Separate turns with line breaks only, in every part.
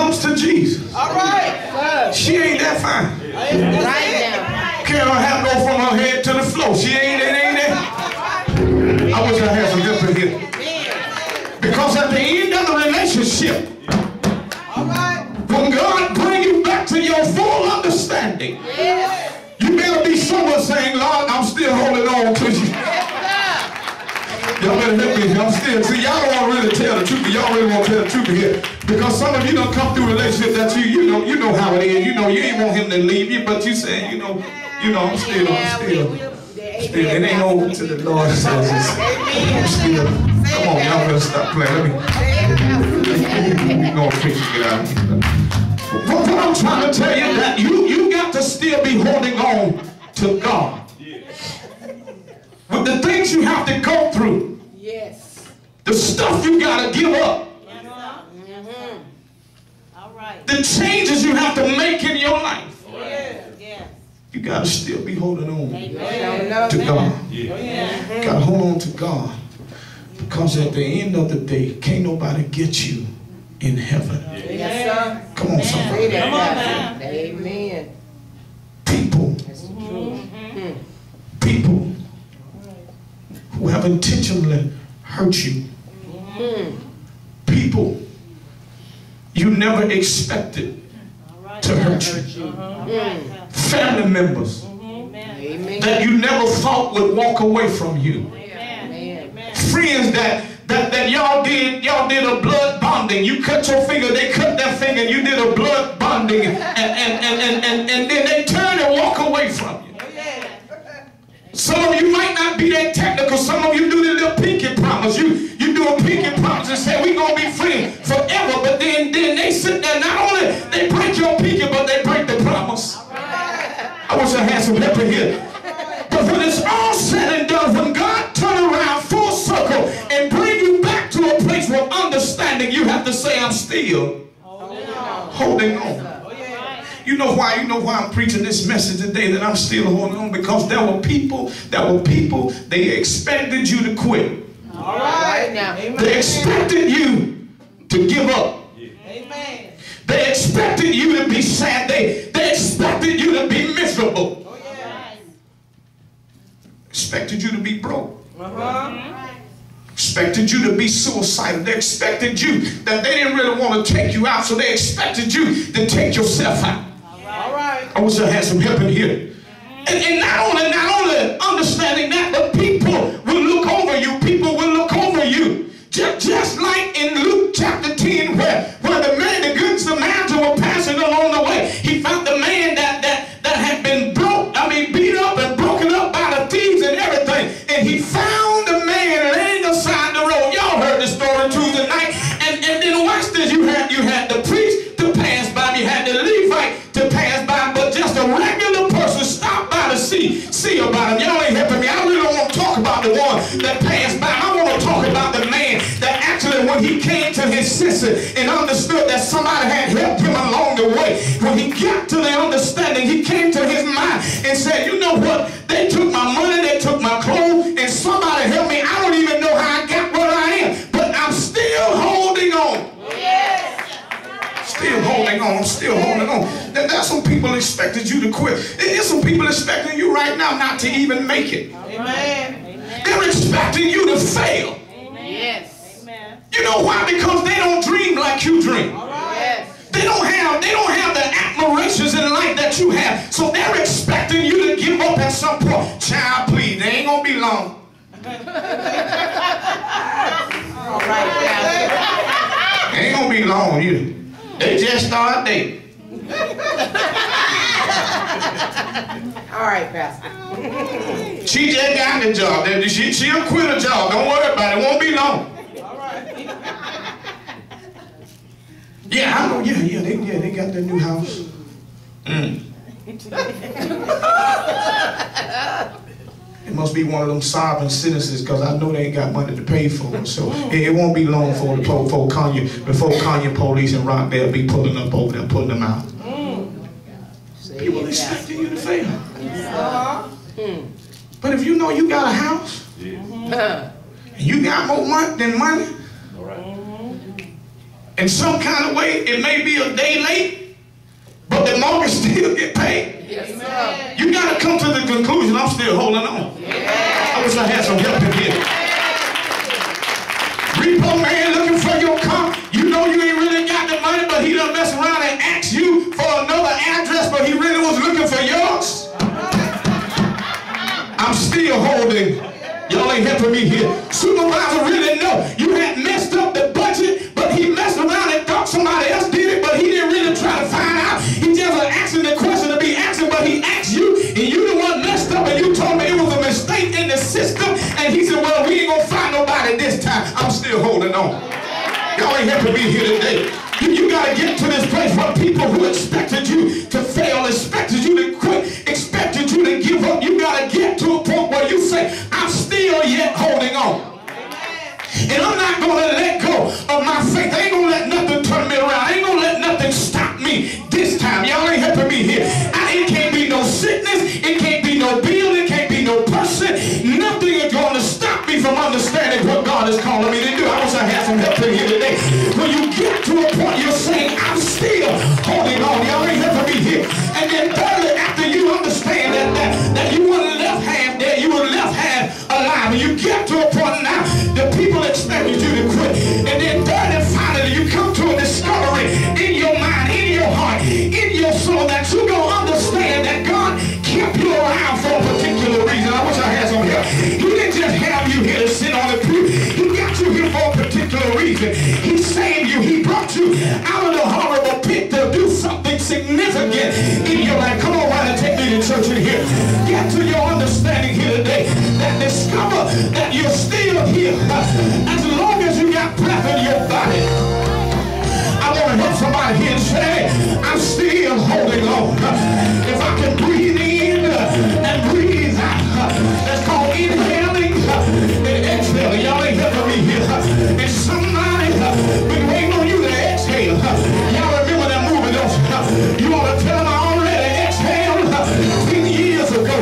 comes to Jesus,
All right.
she ain't that fine.
Right now.
Can't have go from her head to the floor. She ain't that. I wish I had some help in here. Because at the end of the relationship, when God brings you back to your full understanding, you better be someone saying, Lord, I'm still holding on to you. Y'all better help me. I'm still. See, y'all don't want to really tell the truth, but y'all really want to tell the truth here. Because some of you don't come through a relationship that you know how it is. You know, you ain't want him to leave you, but you say, I'm still. It ain't over to the Lord says this. I'm still. Come on, y'all better stop playing. Let me go preach and get out of here. What I'm trying to tell you is that you got to still be holding on to God. With the things you have to go through.
Yes.
The stuff you got to give up.
All right.
The changes you have to make in your life.
Yes.
You got to still be holding on
to
God. Got to hold on to God. Because at the end of the day, can't nobody get you in heaven.
Yes, sir.
Come on, somebody.
Come on now. Amen.
People. People who have intentionally hurt you. People you never expected to hurt you. Family members that you never thought would walk away from you. Friends that y'all did a blood bonding. You cut your finger, they cut their finger, and you did a blood bonding, and then they turn and walk away from you. Some of you might not be that technical. Some of you do the little pinky promise. You do a pinky promise and say, we're going to be friends forever. But then they sit there, not only they break your pinky, but they break the promise. I wish I had some help in here. But when it's all said and done, when God turn around full circle and bring you back to a place of understanding, you have to say, I'm still holding on. You know why I'm preaching this message today, that I'm still holding on? Because there were people, they expected you to quit.
All right now.
They expected you to give up.
Amen.
They expected you to be sad. They expected you to be miserable. Expected you to be broke. Expected you to be suicidal. They expected you that they didn't really want to take you out, so they expected you to take yourself out.
All right.
I wish I had some help in here. And not only understanding that, but people will look over you. People will look over you. Just like in Luke chapter 10, where the man, the good Samaritan, was passing along the way. He found the man that had been beat up and broken up by the thieves and everything. And he found the man laying aside the road. Y'all heard the story Tuesday night. And then watch this. You had the priest to pass by. You had the Levite to pass by. But just a regular person stopped by to see about him. Y'all ain't helping me. I really don't want to talk about the one that passed by. I want to talk about the man that actually, when he came to his senses and understood that somebody had helped him along the way, when he got to the understanding, he came to his mind and said, you know what? They took my money, they took my clothes, and somebody helped me. I don't even know how I got where I am, but I'm still holding on. Still holding on. I'm still holding on. There's some people expected you to quit. There's some people expecting you right now not to even make it.
Amen.
They're expecting you to fail.
Yes.
You know why? Because they don't dream like you dream.
Yes.
They don't have the admirations in life that you have. So they're expecting you to give up at some point. Child, please, they ain't gonna be long.
All right, Pastor.
They ain't gonna be long, you. They just start dating.
All right, Pastor.
She just got the job. She'll quit a job. Don't worry about it. It won't be long.
All right.
Yeah, I know. Yeah, they got their new house. It must be one of them sovereign citizens, because I know they ain't got money to pay for it. So it won't be long before Conyers police and Rockdale be pulling up over there, pulling them out. People expecting you to fail. But if you know you got a house, and you got more money than money, and in some kind of way, it may be a day late, but the mortgage still get paid.
Yes, sir.
You got to come to the conclusion, I'm still holding on. I wish I had some help in here. Repo man looking for your car. You know you ain't really got the money, but he done mess around and asked you for another address, but he really was looking for yours. I'm still holding. Y'all ain't helping me here. Supervisor really know you had messed up the budget, but he messed around and thought somebody else did it, but he didn't really try to find out. He just was asking the question to be asking, but he asked you, and you the one messed up, and you told me it was a mistake in the system, and he said, well, we ain't gonna find nobody this time. I'm still holding on. Y'all ain't helping me here today. You got to get to this place where people who expected you to fail, expected you to quit, expected you to give up, you got to get to a point where you say, I'm still yet holding on. And I'm not going to let go of my faith. I ain't going to let nothing turn me around. I ain't going to let nothing stop me this time. Y'all ain't helping me here. It can't be no sickness. It can't be no bill. It can't be no person. Nothing is going to stop me from understanding what God is calling me to do. I wish I had some help in here today. When you get to a point, you're saying, I'm still holding on. Y'all ain't helping me here. And then thirdly, after you understand that you were left half dead, you were left half alive, and you get to a point now, the people expected you to quit. And then third and finally, you come to a discovery in your mind, in your heart, in your soul, that you're going to understand that God kept you around for a particular reason. I wish I had some help. He didn't just have you here to sit on the pew. He got you here for a particular reason. He saved you. He brought you out of the horrible pit to do something significant in your life. Come on, right and take me to church in here. Get to your understanding here today. That discover that you're still here. As long as you got breath in your body. I want to help somebody here and say, I'm still holding on. If I can breathe in and breathe out, that's called inhaling and exhaling. Y'all ain't helping me here. And somebody been waiting on you to exhale. Y'all remember that movie, don't you? You ought to tell them I already exhaled 10 years ago.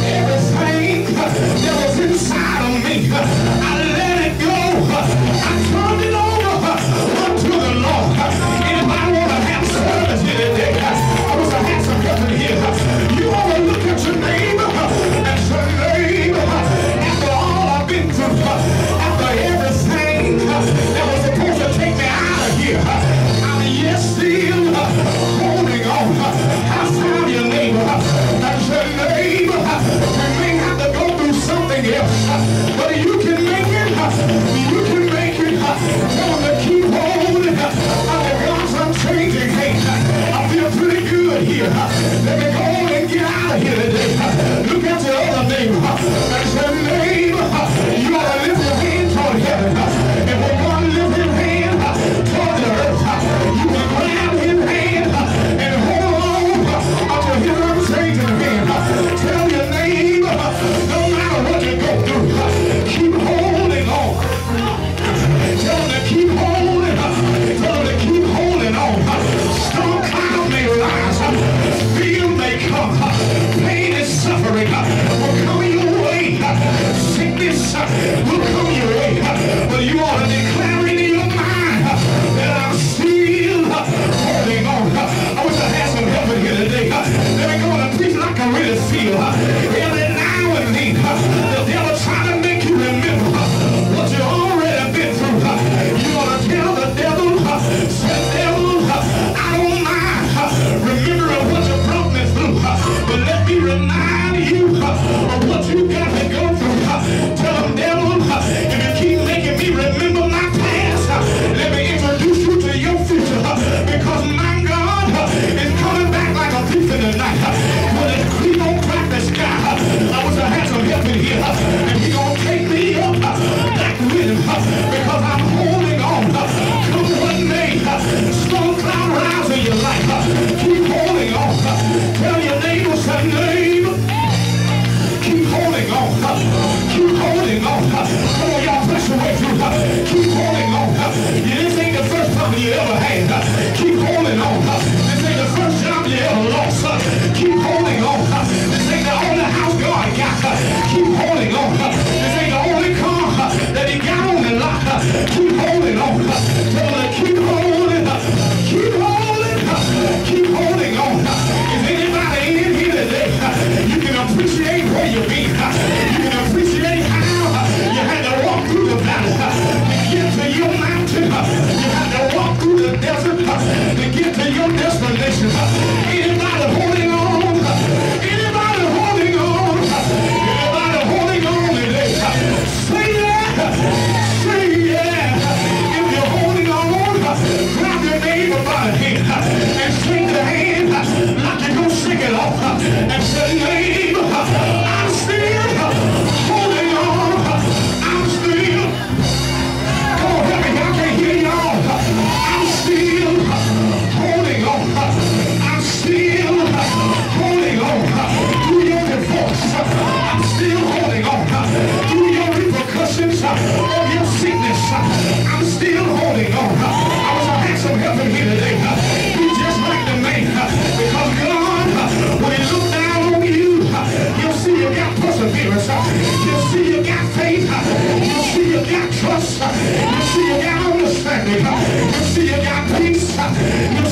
Everything that was inside of me, I let it go. I turned it over unto the Lord. Anybody want to have service here today? I wish I had some help in here. You ought to look at your neighbor and say, neighbor, after all I've been through, after everything that was supposed to take me out of here, I'm yet still holding on. I found your neighbor and say, neighbor, you may have to go through something else, but you can make it. You can make it. Tell them to keep holding. God's unchanging hand. I feel pretty good here. Let me go on and get out of here today. Look at your other neighbor and say, neighbor, you ought to lift your hand toward heaven. And when God lifts his hand toward the earth, you can grab his hand and hold on until his unchanging hand. Tell your neighbor, no matter what you go through, keep holding on. Tell them to keep holding. Tell them to keep holding on. Storm cloud may rise. Field may the desert to get to your destination. Anybody holding on? Anybody holding on? Anybody holding on today? Say yeah. Say yeah. If you're holding on, grab your neighbor by the hand and shake the hand like you're going to shake it off and say, neighbor, I'm still holding on. I'm still. Come on, help me. I can't hear y'all. I'm still holding on. I'm still holding on. Through your divorce, I'm still holding on. Through your repercussions of your sickness, I'm still holding on. I was a handsome helping here today. You just like the man. Because God, when he look down on you, you'll see you got perseverance. You'll see you got faith. You'll see you got trust. You'll see you got understanding. You'll see you got peace. You'll